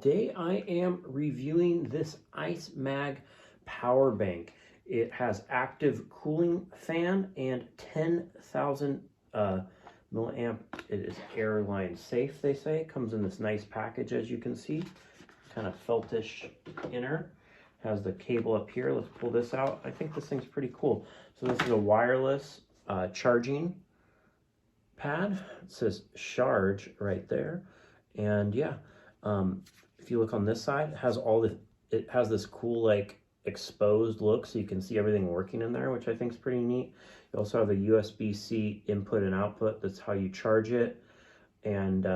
Today I am reviewing this ICEMAG power bank. It has active cooling fan and 10,000 milliamp. It is airline safe, they say. Comes in this nice package, as you can see. Kind of feltish inner. Has the cable up here. Let's pull this out. I think this thing's pretty cool. So this is a wireless charging pad. It says sharge right there. And yeah, if you look on this side, it has this cool like exposed look, so you can see everything working in there, which I think is pretty neat. You also have a USB-C input and output. That's how you charge it, and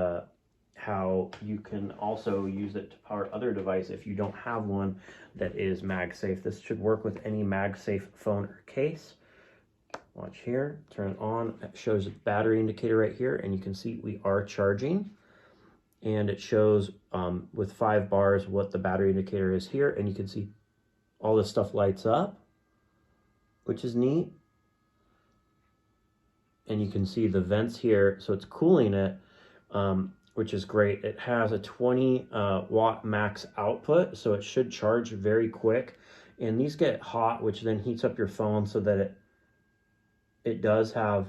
how you can also use it to power other device if you don't have one that is Magsafe. This should work with any Magsafe phone or case. Watch here, turn it on. It shows a battery indicator right here, and you can see we are charging. And it shows with 5 bars what the battery indicator is here, and you can see all this stuff lights up, which is neat. And you can see the vents here, so it's cooling it, which is great. It has a 20 watt max output, so it should charge very quick. And these get hot, which then heats up your phone, so that it does have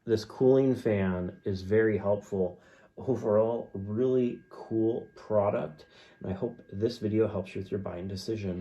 this cooling fan is very helpful. Overall, really cool product, and I hope this video helps you with your buying decision.